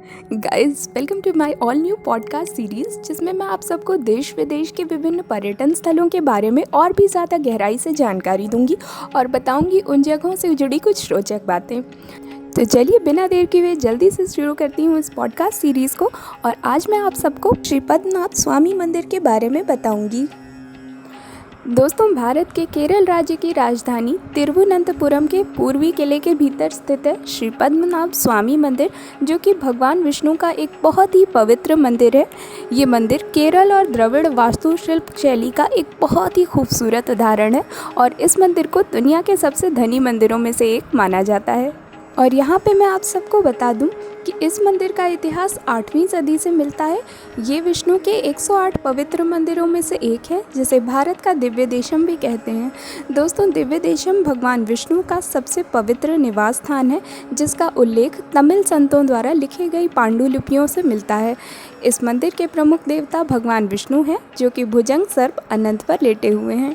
Guys, welcome to my all new podcast series, जिसमें मैं आप सबको देश विदेश के विभिन्न पर्यटन स्थलों के बारे में और भी ज़्यादा गहराई से जानकारी दूंगी और बताऊंगी उन जगहों से जुड़ी कुछ रोचक बातें। तो चलिए बिना देर किए हुए जल्दी से शुरू करती हूँ इस पॉडकास्ट सीरीज़ को। और आज मैं आप सबको श्री पद्मनाभ स्वामी मंदिर के बारे में बताऊँगी। दोस्तों, भारत के केरल राज्य की राजधानी तिरुवनंतपुरम के पूर्वी किले के भीतर स्थित है श्री पद्मनाभ स्वामी मंदिर, जो कि भगवान विष्णु का एक बहुत ही पवित्र मंदिर है। ये मंदिर केरल और द्रविड़ वास्तुशिल्प शैली का एक बहुत ही खूबसूरत उदाहरण है और इस मंदिर को दुनिया के सबसे धनी मंदिरों में से एक माना जाता है। और यहाँ पे मैं आप सबको बता दूं कि इस मंदिर का इतिहास 8वीं सदी से मिलता है। ये विष्णु के 108 पवित्र मंदिरों में से एक है, जिसे भारत का दिव्य देशम भी कहते हैं। दोस्तों, दिव्य देशम भगवान विष्णु का सबसे पवित्र निवास स्थान है, जिसका उल्लेख तमिल संतों द्वारा लिखी गई पांडुलिपियों से मिलता है। इस मंदिर के प्रमुख देवता भगवान विष्णु हैं, जो कि भुजंग सर्प अनंत पर लेटे हुए हैं।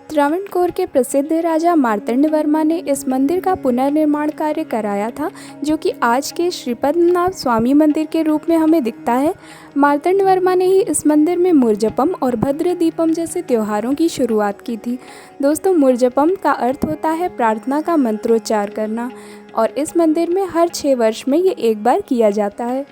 त्रावणकोर के प्रसिद्ध राजा मार्तंड वर्मा ने इस मंदिर का पुनर्निर्माण कार्य कराया था, जो कि आज के श्री पद्मनाभ स्वामी मंदिर के रूप में हमें दिखता है। मार्तंड वर्मा ने ही इस मंदिर में मुर्जपम और भद्र दीपम जैसे त्योहारों की शुरुआत की थी। दोस्तों, मुर्जपम का अर्थ होता है प्रार्थना का मंत्रोच्चार करना, और इस मंदिर में हर 6 वर्ष में ये एक बार किया जाता है।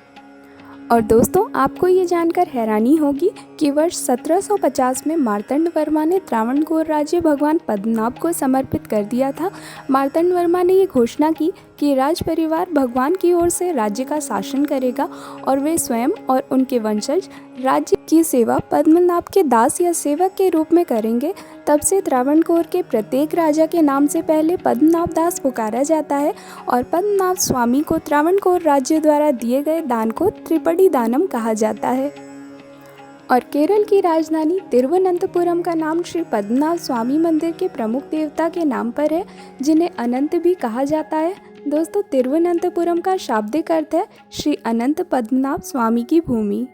और दोस्तों, आपको ये जानकर हैरानी होगी कि वर्ष 1750 में मार्तंड वर्मा ने त्रावणकोर राज्य भगवान पद्मनाभ को समर्पित कर दिया था। मार्तंड वर्मा ने ये घोषणा की कि राज परिवार भगवान की ओर से राज्य का शासन करेगा और वे स्वयं और उनके वंशज राज्य की सेवा पद्मनाभ के दास या सेवक के रूप में करेंगे। तब से त्रावणकोर के प्रत्येक राजा के नाम से पहले पद्मनाभ दास पुकारा जाता है और पद्मनाभ स्वामी को त्रावणकोर राज्य द्वारा दिए गए दान को त्रिपड़ी दानम कहा जाता है। और केरल की राजधानी तिरुवनंतपुरम का नाम श्री पद्मनाभ स्वामी मंदिर के प्रमुख देवता के नाम पर है, जिन्हें अनंत भी कहा जाता है। दोस्तों, तिरुवनंतपुरम का शाब्दिक अर्थ है श्री अनंत पद्मनाभ स्वामी की भूमि।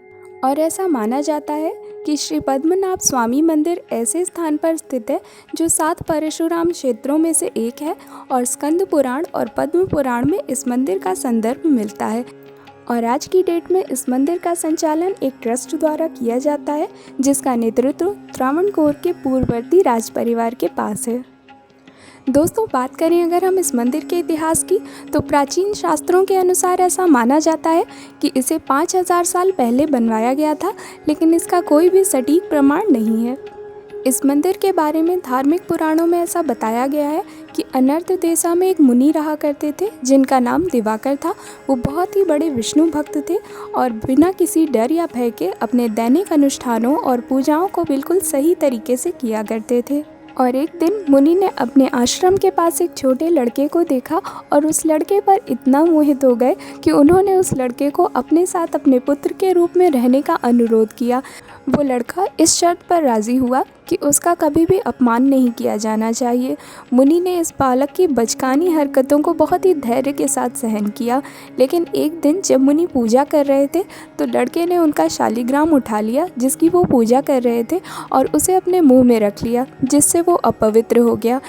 और ऐसा माना जाता है कि श्री पद्मनाभ स्वामी मंदिर ऐसे स्थान पर स्थित है जो 7 परशुराम क्षेत्रों में से एक है, और स्कंद पुराण और पद्म पुराण में इस मंदिर का संदर्भ मिलता है। और आज की डेट में इस मंदिर का संचालन एक ट्रस्ट द्वारा किया जाता है, जिसका नेतृत्व त्रावणकोर के पूर्ववर्ती राज परिवार के पास है। दोस्तों, बात करें अगर हम इस मंदिर के इतिहास की, तो प्राचीन शास्त्रों के अनुसार ऐसा माना जाता है कि इसे 5000 साल पहले बनवाया गया था, लेकिन इसका कोई भी सटीक प्रमाण नहीं है। इस मंदिर के बारे में धार्मिक पुराणों में ऐसा बताया गया है कि अनर्त देशा में एक मुनि रहा करते थे, जिनका नाम दिवाकर था। वो बहुत ही बड़े विष्णु भक्त थे और बिना किसी डर या भय के अपने दैनिक अनुष्ठानों और पूजाओं को बिल्कुल सही तरीके से किया करते थे। और एक दिन मुनि ने अपने आश्रम के पास एक छोटे लड़के को देखा और उस लड़के पर इतना मोहित हो गए कि उन्होंने उस लड़के को अपने साथ अपने पुत्र के रूप में रहने का अनुरोध किया। वो लड़का इस शर्त पर राज़ी हुआ कि उसका कभी भी अपमान नहीं किया जाना चाहिए। मुनि ने इस बालक की बचकानी हरकतों को बहुत ही धैर्य के साथ सहन किया, लेकिन एक दिन जब मुनि पूजा कर रहे थे तो लड़के ने उनका शालिग्राम उठा लिया जिसकी वो पूजा कर रहे थे और उसे अपने मुंह में रख लिया, जिससे वो अपवित्र हो गया।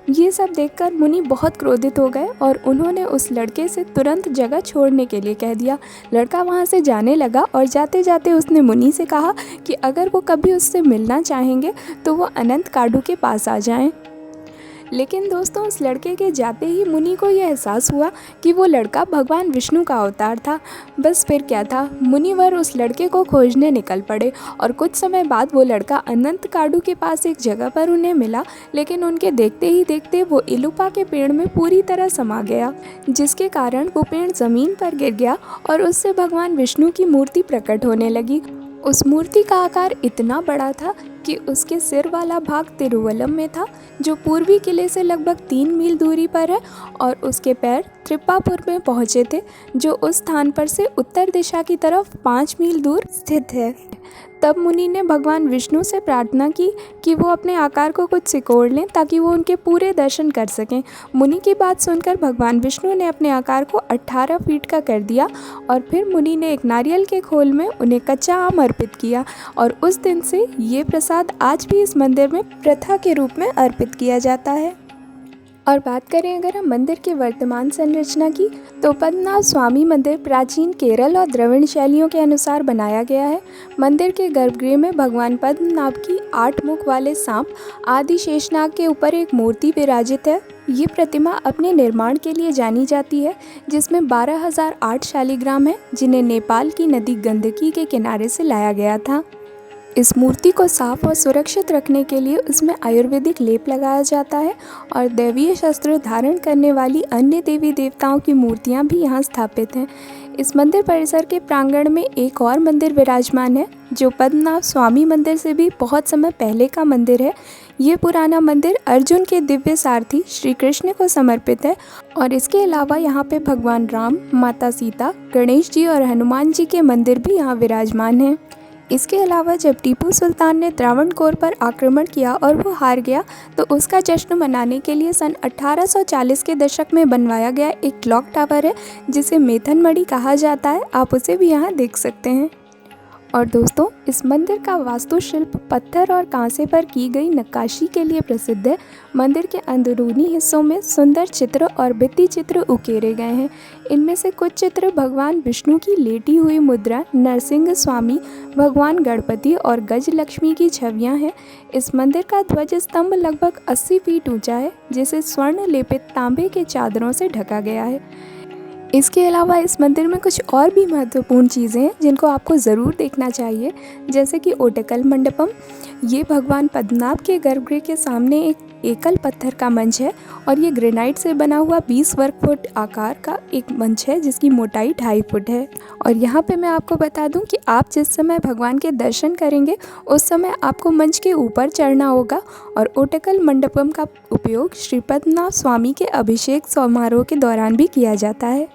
ये सब देखकर मुनि बहुत क्रोधित हो गए और उन्होंने उस लड़के से तुरंत जगह छोड़ने के लिए कह दिया। लड़का वहाँ से जाने लगा और जाते जाते उसने मुनि से कहा कि अगर वो कभी उससे मिलना चाहेंगे तो वो अनंत काडू के पास आ जाएं। लेकिन दोस्तों, उस लड़के के जाते ही मुनि को यह एहसास हुआ कि वो लड़का भगवान विष्णु का अवतार था। बस फिर क्या था, मुनिवर उस लड़के को खोजने निकल पड़े और कुछ समय बाद वो लड़का अनंत काडू के पास एक जगह पर उन्हें मिला, लेकिन उनके देखते ही देखते वो इलुपा के पेड़ में पूरी तरह समा गया, जिसके कारण वो पेड़ ज़मीन पर गिर गया और उससे भगवान विष्णु की मूर्ति प्रकट होने लगी। उस मूर्ति का आकार इतना बड़ा था कि उसके सिर वाला भाग तिरुवल्लम में था, जो पूर्वी किले से लगभग 3 मील दूरी पर है, और उसके पैर त्रिप्पापुर में पहुँचे थे, जो उस स्थान पर से उत्तर दिशा की तरफ 5 मील दूर स्थित है। तब मुनि ने भगवान विष्णु से प्रार्थना की कि वो अपने आकार को कुछ सिकोड़ लें ताकि वो उनके पूरे दर्शन कर सकें। मुनि की बात सुनकर भगवान विष्णु ने अपने आकार को 18 फीट का कर दिया और फिर मुनि ने एक नारियल के खोल में उन्हें कच्चा आम अर्पित किया, और उस दिन से ये प्रसाद आज भी इस मंदिर में प्रथा के रूप में अर्पित किया जाता है। और बात करें अगर हम मंदिर की वर्तमान संरचना की, तो पद्मनाभ स्वामी मंदिर प्राचीन केरल और द्रविड़ शैलियों के अनुसार बनाया गया है। मंदिर के गर्भगृह में भगवान पद्मनाभ की 8 मुख वाले सांप आदि शेषनाग के ऊपर एक मूर्ति विराजित है। ये प्रतिमा अपने निर्माण के लिए जानी जाती है, जिसमें 12,008 शालिग्राम है, जिन्हें नेपाल की नदी गंडकी के किनारे से लाया गया था। इस मूर्ति को साफ और सुरक्षित रखने के लिए उसमें आयुर्वेदिक लेप लगाया जाता है और दैवीय शस्त्र धारण करने वाली अन्य देवी देवताओं की मूर्तियां भी यहाँ स्थापित हैं। इस मंदिर परिसर के प्रांगण में एक और मंदिर विराजमान है, जो पद्मनाभ स्वामी मंदिर से भी बहुत समय पहले का मंदिर है। ये पुराना मंदिर अर्जुन के दिव्य सारथी श्री कृष्ण को समर्पित है और इसके अलावा यहाँ पे भगवान राम, माता सीता, गणेश जी और हनुमान जी के मंदिर भी यहाँ विराजमान हैं। इसके अलावा जब टीपू सुल्तान ने त्रावणकोर पर आक्रमण किया और वो हार गया, तो उसका जश्न मनाने के लिए सन 1840 के दशक में बनवाया गया एक क्लॉक टावर है, जिसे मेथनमढ़ी कहा जाता है। आप उसे भी यहाँ देख सकते हैं। और दोस्तों, इस मंदिर का वास्तुशिल्प पत्थर और कांसे पर की गई नक्काशी के लिए प्रसिद्ध है। मंदिर के अंदरूनी हिस्सों में सुंदर चित्र और भित्ति चित्र उकेरे गए हैं। इनमें से कुछ चित्र भगवान विष्णु की लेटी हुई मुद्रा, नरसिंह स्वामी, भगवान गणपति और गजलक्ष्मी की छवियां हैं। इस मंदिर का ध्वज स्तंभ लगभग 80 फीट ऊंचा है, जिसे स्वर्ण लेपित तांबे के चादरों से ढका गया है। इसके अलावा इस मंदिर में कुछ और भी महत्वपूर्ण चीज़ें हैं जिनको आपको ज़रूर देखना चाहिए, जैसे कि ओटकल मंडपम। ये भगवान पद्मनाभ के गर्भगृह के सामने एक एकल पत्थर का मंच है और ये ग्रेनाइट से बना हुआ 20 वर्ग फुट आकार का एक मंच है, जिसकी मोटाई 2.5 फुट है। और यहाँ पे मैं आपको बता दूँ कि आप जिस समय भगवान के दर्शन करेंगे, उस समय आपको मंच के ऊपर चढ़ना होगा और ओटकल मंडपम का उपयोग श्री पद्मनाभ स्वामी के अभिषेक समारोह के दौरान भी किया जाता है।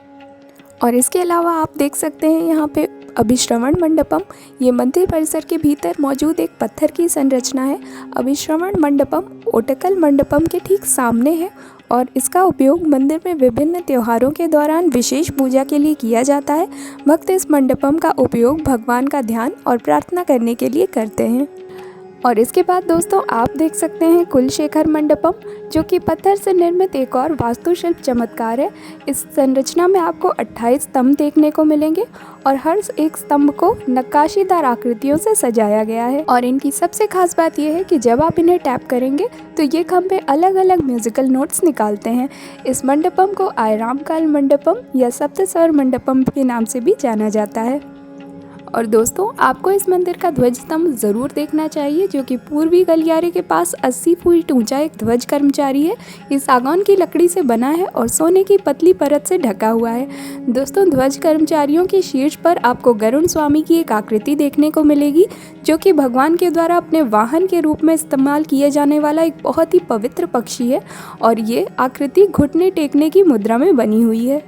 और इसके अलावा आप देख सकते हैं यहाँ पे अभिश्रवण मंडपम। ये मंदिर परिसर के भीतर मौजूद एक पत्थर की संरचना है। अभिश्रवण मंडपम ओटकल मंडपम के ठीक सामने है और इसका उपयोग मंदिर में विभिन्न त्योहारों के दौरान विशेष पूजा के लिए किया जाता है। भक्त इस मंडपम का उपयोग भगवान का ध्यान और प्रार्थना करने के लिए करते हैं। और इसके बाद दोस्तों, आप देख सकते हैं कुलशेखर मंडपम, जो कि पत्थर से निर्मित एक और वास्तुशिल्प चमत्कार है। इस संरचना में आपको 28 स्तंभ देखने को मिलेंगे और हर एक स्तंभ को नक्काशीदार आकृतियों से सजाया गया है। और इनकी सबसे खास बात यह है कि जब आप इन्हें टैप करेंगे तो ये खंभे अलग अलग म्यूजिकल नोट्स निकालते हैं। इस मंडपम को आयरामकाल मंडपम या सप्तस्वर मंडपम के नाम से भी जाना जाता है। और दोस्तों, आपको इस मंदिर का ध्वज स्तंभ ज़रूर देखना चाहिए, जो कि पूर्वी गलियारे के पास 80 फीट ऊंचा एक ध्वज कर्मचारी है। ये सागौन की लकड़ी से बना है और सोने की पतली परत से ढका हुआ है। दोस्तों, ध्वज कर्मचारियों के शीर्ष पर आपको गरुड़ स्वामी की एक आकृति देखने को मिलेगी, जो कि भगवान के द्वारा अपने वाहन के रूप में इस्तेमाल किए जाने वाला एक बहुत ही पवित्र पक्षी है और ये आकृति घुटने टेकने की मुद्रा में बनी हुई है।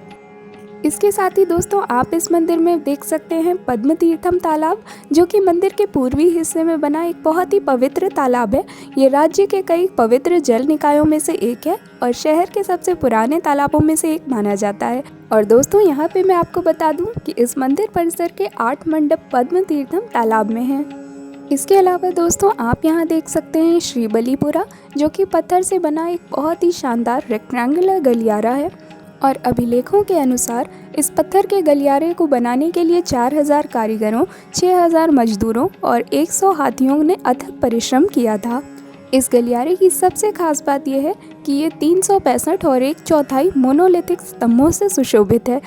इसके साथ ही दोस्तों, आप इस मंदिर में देख सकते हैं पद्म तीर्थम तालाब, जो कि मंदिर के पूर्वी हिस्से में बना एक बहुत ही पवित्र तालाब है। ये राज्य के कई पवित्र जल निकायों में से एक है और शहर के सबसे पुराने तालाबों में से एक माना जाता है। और दोस्तों, यहाँ पे मैं आपको बता दूँ कि इस मंदिर परिसर के 8 मंडप पद्म तीर्थम तालाब में हैं। इसके अलावा दोस्तों, आप यहाँ देख सकते हैं श्री बलीपुरा, जो कि पत्थर से बना एक बहुत ही शानदार रेक्टेंगुलर गलियारा है। और अभिलेखों के अनुसार इस पत्थर के गलियारे को बनाने के लिए 4000 कारीगरों, 6000 मजदूरों और 100 हाथियों ने अथक परिश्रम किया था। इस गलियारे की सबसे खास बात यह है कि ये 365 और 1/4 मोनोलिथिक स्तंभों से सुशोभित है।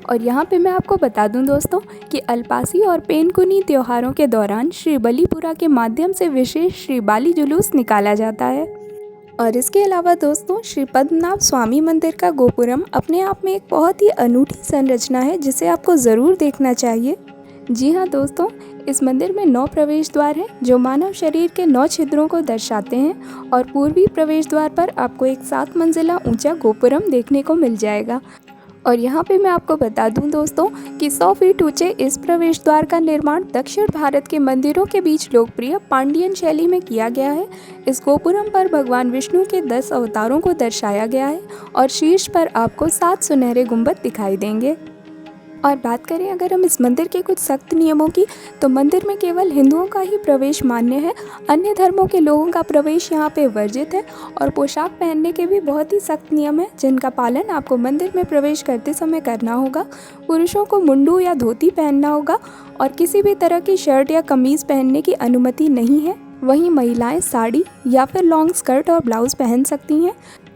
और यहाँ पे मैं आपको बता दूं दोस्तों कि अल्पासी और पेनकुनी त्योहारों के दौरान श्री बलीपुरा के माध्यम से विशेष श्री बाली जुलूस निकाला जाता है। और इसके अलावा दोस्तों, श्री पद्मनाभ स्वामी मंदिर का गोपुरम अपने आप में एक बहुत ही अनूठी संरचना है, जिसे आपको ज़रूर देखना चाहिए। जी हाँ दोस्तों, इस मंदिर में 9 प्रवेश द्वार हैं, जो मानव शरीर के 9 छिद्रों को दर्शाते हैं। और पूर्वी प्रवेश द्वार पर आपको एक 7 मंजिला ऊंचा गोपुरम देखने को मिल जाएगा। और यहाँ पे मैं आपको बता दूं दोस्तों कि 100 फीट ऊंचे इस प्रवेश द्वार का निर्माण दक्षिण भारत के मंदिरों के बीच लोकप्रिय पांडियन शैली में किया गया है। इस गोपुरम पर भगवान विष्णु के 10 अवतारों को दर्शाया गया है और शीर्ष पर आपको 7 सुनहरे गुंबद दिखाई देंगे। और बात करें अगर हम इस मंदिर के कुछ सख्त नियमों की, तो मंदिर में केवल हिंदुओं का ही प्रवेश मान्य है। अन्य धर्मों के लोगों का प्रवेश यहाँ पे वर्जित है। और पोशाक पहनने के भी बहुत ही सख्त नियम है, जिनका पालन आपको मंदिर में प्रवेश करते समय करना होगा। पुरुषों को मुंडू या धोती पहनना होगा और किसी भी तरह की शर्ट या कमीज़ पहनने की अनुमति नहीं है। वहीं महिलाएं साड़ी या फिर लॉन्ग स्कर्ट और ब्लाउज़ पहन सकती हैं।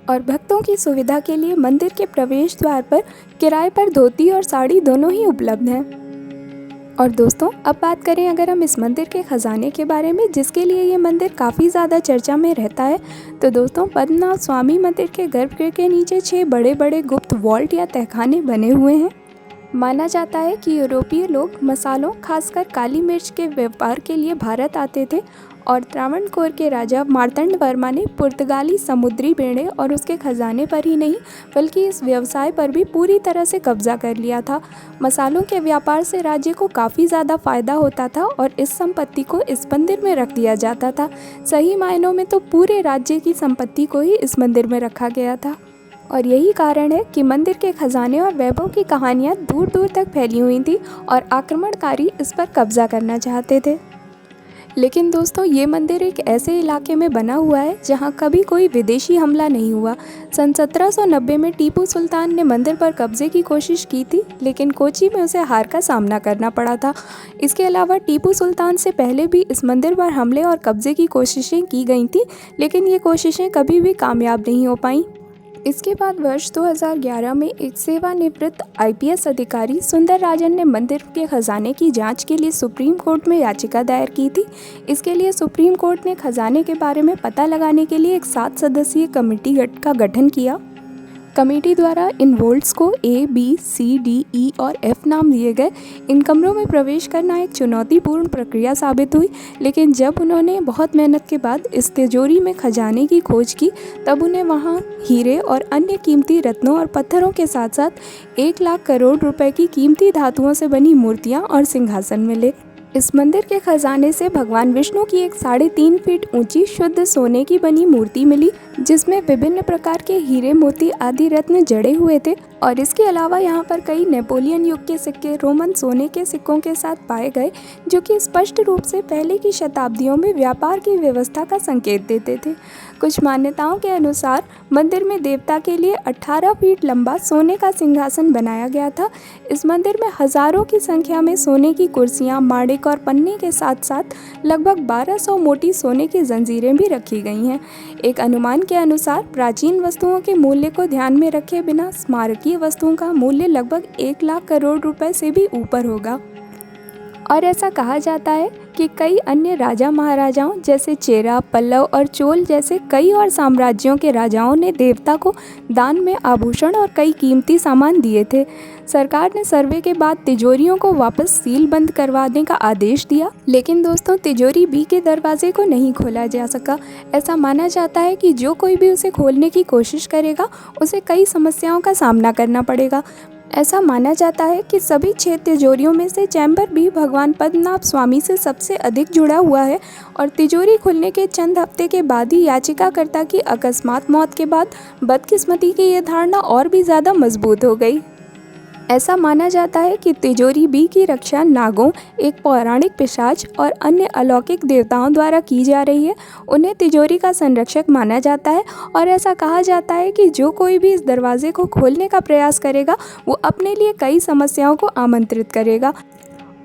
और भक्तों की सुविधा के लिए मंदिर के प्रवेश द्वार पर किराए पर धोती और साड़ी दोनों ही उपलब्ध हैं। और दोस्तों, अब बात करें अगर हम इस मंदिर के खजाने के बारे में, जिसके लिए ये मंदिर काफ़ी ज़्यादा चर्चा में रहता है, तो दोस्तों पद्मनाभ स्वामी मंदिर के गर्भगृह के नीचे 6 बड़े बड़े गुप्त वॉल्ट या तहखाने बने हुए हैं। माना जाता है कि यूरोपीय लोग मसालों, खासकर काली मिर्च के व्यापार के लिए भारत आते थे और त्रावणकोर के राजा मार्तंड वर्मा ने पुर्तगाली समुद्री बेड़े और उसके खजाने पर ही नहीं बल्कि इस व्यवसाय पर भी पूरी तरह से कब्जा कर लिया था। मसालों के व्यापार से राज्य को काफ़ी ज़्यादा फ़ायदा होता था और इस संपत्ति को इस मंदिर में रख दिया जाता था। सही मायनों में तो पूरे राज्य की संपत्ति को ही इस मंदिर में रखा गया था। और यही कारण है कि मंदिर के खजाने और वैभव की कहानियाँ दूर दूर तक फैली हुई थी और आक्रमणकारी इस पर कब्जा करना चाहते थे। लेकिन दोस्तों, ये मंदिर एक ऐसे इलाके में बना हुआ है जहाँ कभी कोई विदेशी हमला नहीं हुआ। सन 1790 में टीपू सुल्तान ने मंदिर पर कब्जे की कोशिश की थी, लेकिन कोची में उसे हार का सामना करना पड़ा था। इसके अलावा टीपू सुल्तान से पहले भी इस मंदिर पर हमले और कब्जे की कोशिशें की गई थी, लेकिन ये कोशिशें कभी भी कामयाब नहीं हो पाईं। इसके बाद वर्ष 2011 में एक सेवानिवृत्त आईपीएस अधिकारी सुंदर राजन ने मंदिर के खजाने की जांच के लिए सुप्रीम कोर्ट में याचिका दायर की थी। इसके लिए सुप्रीम कोर्ट ने खजाने के बारे में पता लगाने के लिए एक 7 सदस्यीय कमेटी का गठन किया। कमेटी द्वारा इन वॉल्ट्स को A, B, C, D, E और F नाम दिए गए। इन कमरों में प्रवेश करना एक चुनौतीपूर्ण प्रक्रिया साबित हुई, लेकिन जब उन्होंने बहुत मेहनत के बाद इस तिजोरी में खजाने की खोज की, तब उन्हें वहां हीरे और अन्य कीमती रत्नों और पत्थरों के साथ साथ 1 लाख करोड़ रुपए की कीमती धातुओं से बनी मूर्तियां और सिंहासन मिले। इस मंदिर के खजाने से भगवान विष्णु की एक 3.5 फीट ऊंची शुद्ध सोने की बनी मूर्ति मिली, जिसमें विभिन्न प्रकार के हीरे, मोती आदि रत्न जड़े हुए थे। और इसके अलावा यहाँ पर कई नेपोलियन युग के सिक्के रोमन सोने के सिक्कों के साथ पाए गए, जो कि स्पष्ट रूप से पहले की शताब्दियों में व्यापार की व्यवस्था का संकेत देते थे। कुछ मान्यताओं के अनुसार मंदिर में देवता के लिए 18 फीट लंबा सोने का सिंहासन बनाया गया था। इस मंदिर में हजारों की संख्या में सोने की कुर्सियां, माणिक और पन्नी के साथ साथ लगभग 1200 मोटी सोने की जंजीरें भी रखी गई हैं। एक अनुमान के अनुसार प्राचीन वस्तुओं के मूल्य को ध्यान में रखे बिना स्मारकीय वस्तुओं का मूल्य लगभग 1 लाख करोड़ रुपए से भी ऊपर होगा। और ऐसा कहा जाता है कि कई अन्य राजा महाराजाओं जैसे चेरा, पल्लव और चोल जैसे कई और साम्राज्यों के राजाओं ने देवता को दान में आभूषण और कई कीमती सामान दिए थे। सरकार ने सर्वे के बाद तिजोरियों को वापस सील बंद करवाने का आदेश दिया, लेकिन दोस्तों तिजोरी बी के दरवाजे को नहीं खोला जा सका। ऐसा माना जाता है कि जो कोई भी उसे खोलने की कोशिश करेगा उसे कई समस्याओं का सामना करना पड़ेगा। ऐसा माना जाता है कि सभी 6 तिजोरियों में से चैम्बर भी भगवान पद्मनाभ स्वामी से सबसे अधिक जुड़ा हुआ है और तिजोरी खुलने के चंद हफ्ते के बाद ही याचिकाकर्ता की अकस्मात मौत के बाद बदकिस्मती की यह धारणा और भी ज़्यादा मजबूत हो गई। ऐसा माना जाता है कि तिजोरी बी की रक्षा नागों, एक पौराणिक पिशाच और अन्य अलौकिक देवताओं द्वारा की जा रही है। उन्हें तिजोरी का संरक्षक माना जाता है और ऐसा कहा जाता है कि जो कोई भी इस दरवाजे को खोलने का प्रयास करेगा वो अपने लिए कई समस्याओं को आमंत्रित करेगा।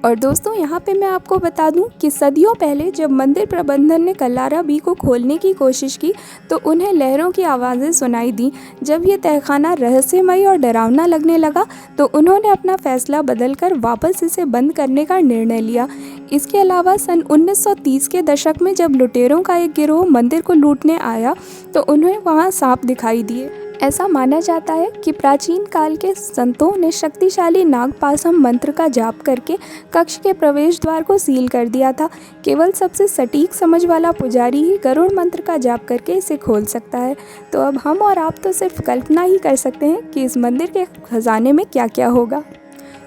और दोस्तों, यहाँ पे मैं आपको बता दूँ कि सदियों पहले जब मंदिर प्रबंधन ने कल्लारा बी को खोलने की कोशिश की तो उन्हें लहरों की आवाज़ें सुनाई दी। जब ये तहखाना रहस्यमयी और डरावना लगने लगा तो उन्होंने अपना फैसला बदलकर वापस इसे बंद करने का निर्णय लिया। इसके अलावा सन 1930 के दशक में जब लुटेरों का एक गिरोह मंदिर को लूटने आया तो उन्हें वहाँ सांप दिखाई दिए। ऐसा माना जाता है कि प्राचीन काल के संतों ने शक्तिशाली नागपासम मंत्र का जाप करके कक्ष के प्रवेश द्वार को सील कर दिया था। केवल सबसे सटीक समझ वाला पुजारी ही गरुड़ मंत्र का जाप करके इसे खोल सकता है। तो अब हम और आप तो सिर्फ कल्पना ही कर सकते हैं कि इस मंदिर के खजाने में क्या क्या होगा।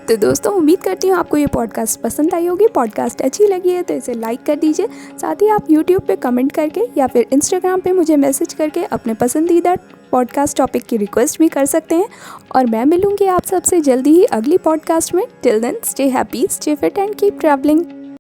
तो दोस्तों उम्मीद करती हूँ आपको ये पॉडकास्ट पसंद आई होगी। पॉडकास्ट अच्छी लगी है तो इसे लाइक कर दीजिए। साथ ही आप यूट्यूब पे कमेंट करके या फिर इंस्टाग्राम पे मुझे मैसेज करके अपने पसंदीदा पॉडकास्ट टॉपिक की रिक्वेस्ट भी कर सकते हैं। और मैं मिलूँगी आप सबसे जल्दी ही अगली पॉडकास्ट में। Till then stay happy, stay fit and keep travelling.